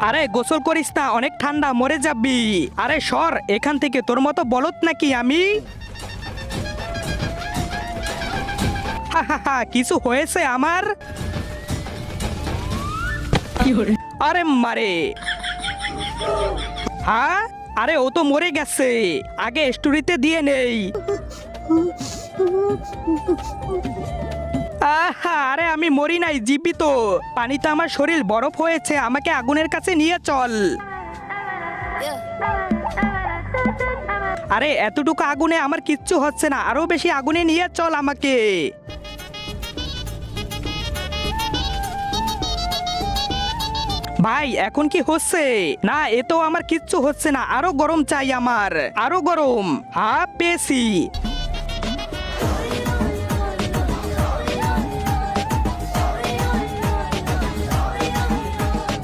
আরে গোসল করিস না, অনেক ঠান্ডা, মরে যাবি। আরে সর এখান থেকে, তোর মতো বলত নাকি আমি? কিছু হয়েছে আমার? আরে মারে। হ্যাঁ, আরে ও তো মরে গেছে, আগে স্টোরিতে দিয়ে নেই। আরে আমি মরি নাই, জীবিত। পানিতে আমার শরীর বরফ হয়েছে, আমাকে আগুনের কাছে নিয়ে চল। আরে এতটুকু আগুনে আমার কিচ্ছু হচ্ছে না, আরো বেশি আগুনে নিয়ে চল আমাকে। ভাই এখন কি হচ্ছে? না এ তো আমার কিচ্ছু হচ্ছে না, আরো গরম চাই আমার, আরো গরম। হ্যাঁ পেয়েছি।